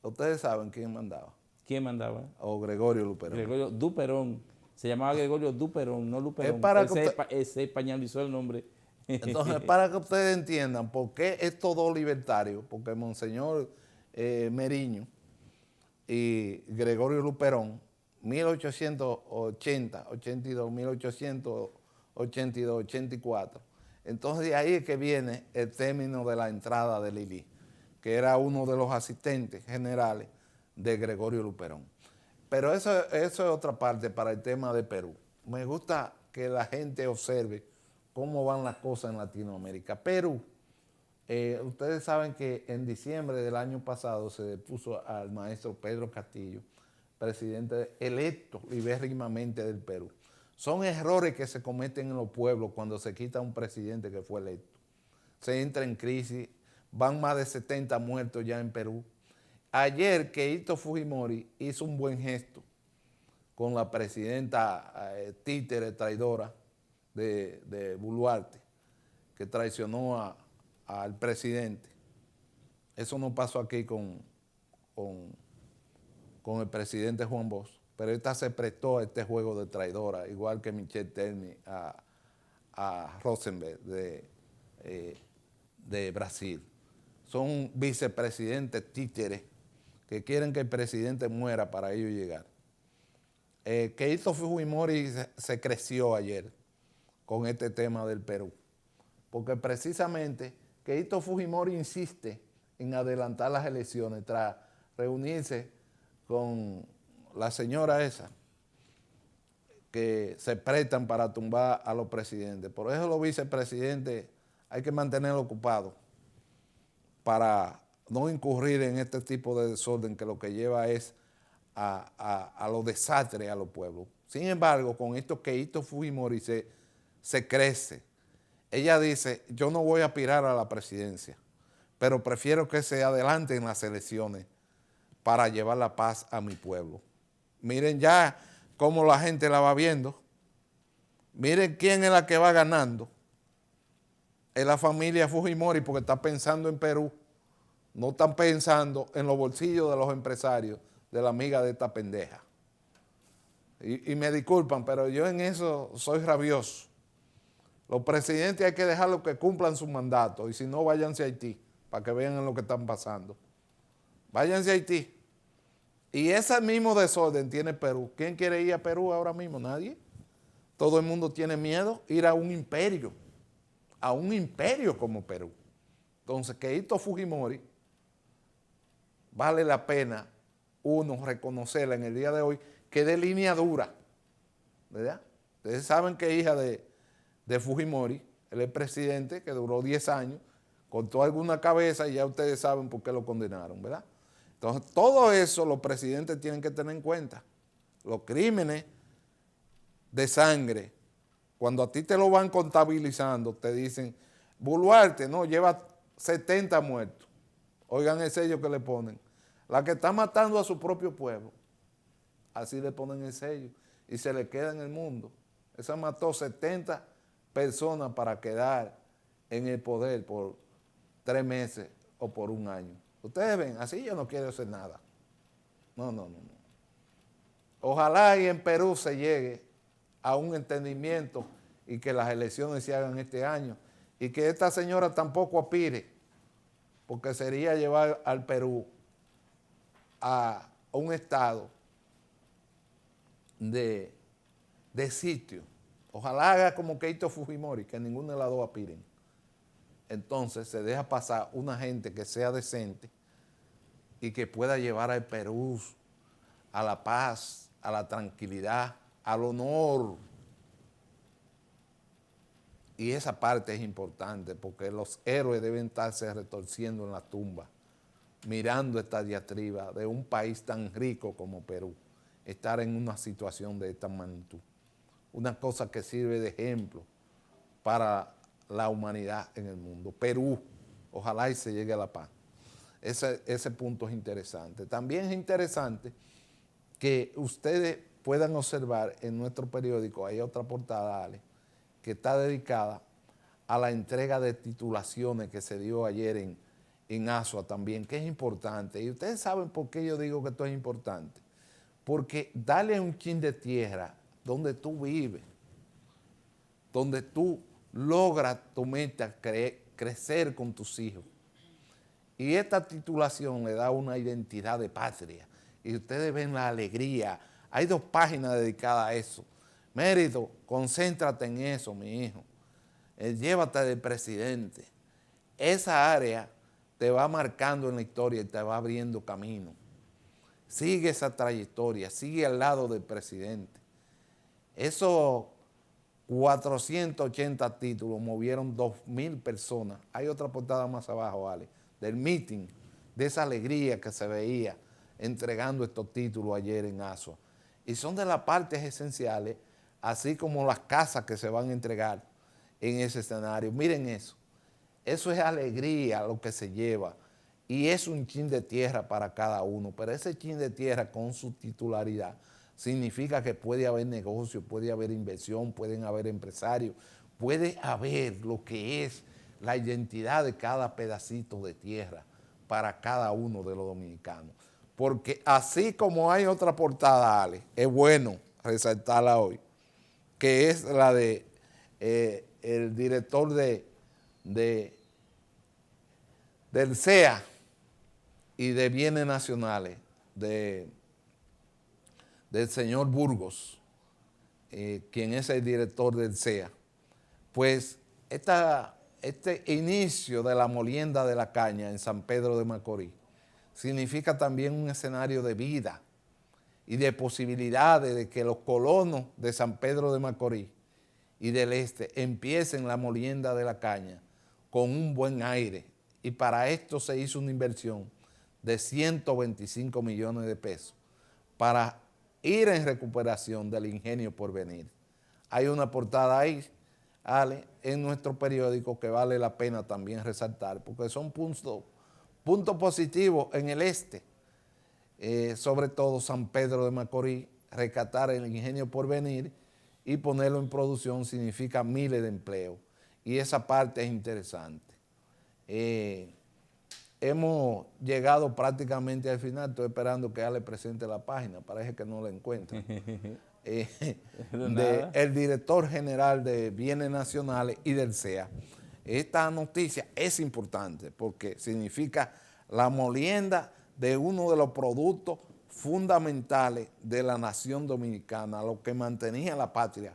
Ustedes saben quién mandaba. ¿Quién mandaba? O Gregorio Luperón. Gregorio Duperón. Se llamaba Gregorio Duperón, no Luperón. Es para Él que se españolizó el nombre. Entonces, para que ustedes entiendan por qué es todo libertario, porque Monseñor Meriño y Gregorio Luperón, 1880, 82, 1882, 84. Entonces, de ahí es que viene el término de la entrada de Lili, que era uno de los asistentes generales de Gregorio Luperón. Pero eso es otra parte para el tema de Perú. Me gusta que la gente observe cómo van las cosas en Latinoamérica. Perú, ustedes saben que en diciembre del año pasado se depuso al maestro Pedro Castillo, presidente electo libérrimamente del Perú. Son errores que se cometen en los pueblos cuando se quita un presidente que fue electo. Se entra en crisis, van más de 70 muertos ya en Perú. Ayer Keito Fujimori hizo un buen gesto con la presidenta títere traidora de Boluarte, que traicionó al presidente. Eso no pasó aquí con el presidente Juan Bosch, pero esta se prestó a este juego de traidora, igual que Michel Temer a Rosenberg de Brasil. Son vicepresidentes títeres que quieren que el presidente muera para ellos llegar. Keito Fujimori se creció ayer con este tema del Perú, porque precisamente Keito Fujimori insiste en adelantar las elecciones tras reunirse con la señora esa que se prestan para tumbar a los presidentes. Por eso los vicepresidentes hay que mantenerlos ocupados para no incurrir en este tipo de desorden que lo que lleva es a los desastres a los pueblos. Sin embargo, con esto Keito Fujimori se crece. Ella dice, yo no voy a aspirar a la presidencia, pero prefiero que se adelanten las elecciones para llevar la paz a mi pueblo. Miren ya cómo la gente la va viendo. Miren quién es la que va ganando. Es la familia Fujimori, porque está pensando en Perú. No están pensando en los bolsillos de los empresarios, de la amiga de esta pendeja. Y me disculpan, pero yo en eso soy rabioso. Los presidentes hay que dejarlos que cumplan su mandato, y si no, váyanse a Haití, para que vean lo que están pasando. Váyanse a Haití. Y ese mismo desorden tiene Perú. ¿Quién quiere ir a Perú ahora mismo? Nadie. Todo el mundo tiene miedo ir a un imperio como Perú. Entonces, Keito Fujimori, vale la pena uno reconocerla en el día de hoy, que de línea dura, ¿verdad? Ustedes saben que hija de Fujimori, él es presidente que duró 10 años, cortó alguna cabeza y ya ustedes saben por qué lo condenaron, ¿verdad? Entonces, todo eso los presidentes tienen que tener en cuenta. Los crímenes de sangre, cuando a ti te lo van contabilizando, te dicen, Boluarte, no, lleva 70 muertos. Oigan el sello que le ponen. La que está matando a su propio pueblo, así le ponen el sello y se le queda en el mundo. Esa mató 70 personas para quedar en el poder por 3 meses o por 1 año. Ustedes ven, así yo no quiero hacer nada. No. Ojalá y en Perú se llegue a un entendimiento y que las elecciones se hagan este año y que esta señora tampoco aspire, porque sería llevar al Perú a un estado de sitio. Ojalá haga como Keito Fujimori, que ninguno de las dos aspiren. Entonces se deja pasar una gente que sea decente y que pueda llevar al Perú a la paz, a la tranquilidad, al honor. Y esa parte es importante porque los héroes deben estarse retorciendo en la tumba, mirando esta diatriba de un país tan rico como Perú, estar en una situación de esta magnitud. Una cosa que sirve de ejemplo para la humanidad en el mundo. Perú, ojalá y se llegue a la paz. Ese punto es interesante. También es interesante que ustedes puedan observar en nuestro periódico, hay otra portada, Ale, que está dedicada a la entrega de titulaciones que se dio ayer en Asua también, que es importante. Y ustedes saben por qué yo digo que esto es importante. Porque darle un chin de tierra donde tú vives, donde tú logras tu meta, crecer con tus hijos. Y esta titulación le da una identidad de patria. Y ustedes ven la alegría. Hay 2 páginas dedicadas a eso. Mérito, concéntrate en eso, mi hijo. Llévate del presidente. Esa área te va marcando en la historia y te va abriendo camino. Sigue esa trayectoria, sigue al lado del presidente. Esos 480 títulos movieron 2,000 personas. Hay otra portada más abajo, Ale, del meeting, de esa alegría que se veía entregando estos títulos ayer en Asua. Y son de las partes esenciales, así como las casas que se van a entregar en ese escenario. Miren eso. Eso es alegría lo que se lleva. Y es un chin de tierra para cada uno. Pero ese chin de tierra con su titularidad significa que puede haber negocio, puede haber inversión, pueden haber empresarios, puede haber lo que es la identidad de cada pedacito de tierra para cada uno de los dominicanos. Porque así como hay otra portada, Ale, es bueno resaltarla hoy, que es la de el director del CEA y de Bienes Nacionales, del señor Burgos, quien es el director del CEA. Pues este inicio de la molienda de la caña en San Pedro de Macorís significa también un escenario de vida y de posibilidades de que los colonos de San Pedro de Macorís y del este empiecen la molienda de la caña con un buen aire. Y para esto se hizo una inversión de 125 millones de pesos para ir en recuperación del ingenio Porvenir. Hay una portada ahí, Ale, en nuestro periódico que vale la pena también resaltar, porque son puntos positivos en el este, sobre todo San Pedro de Macorís. Rescatar el ingenio Porvenir y ponerlo en producción significa miles de empleos, y esa parte es interesante. Hemos llegado prácticamente al final. Estoy esperando que Ale presente la página, parece que no la encuentra. El director general de Bienes Nacionales y del CEA. Esta noticia es importante porque significa la molienda de uno de los productos fundamentales de la nación dominicana, lo que mantenía la patria,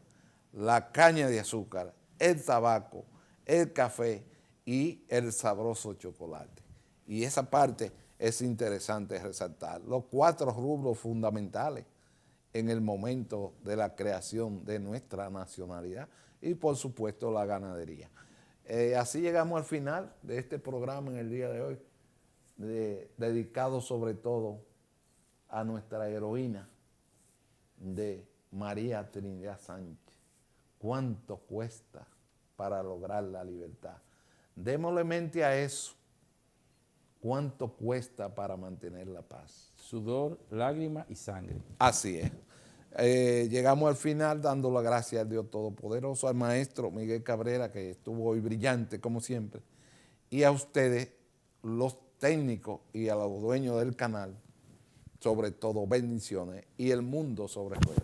la caña de azúcar, el tabaco, el café y el sabroso chocolate. Y esa parte es interesante resaltar. Los 4 rubros fundamentales en el momento de la creación de nuestra nacionalidad y por supuesto la ganadería. Así llegamos al final de este programa en el día de hoy, dedicado sobre todo a nuestra heroína de María Trinidad Sánchez. ¿Cuánto cuesta para lograr la libertad? Démosle mente a eso. ¿Cuánto cuesta para mantener la paz? Sudor, lágrimas y sangre. Así es. Llegamos al final dando las gracias al Dios Todopoderoso, al maestro Miguel Cabrera, que estuvo hoy brillante como siempre, y a ustedes, los técnicos, y a los dueños del canal, sobre todo bendiciones, y el mundo sobre ruedas.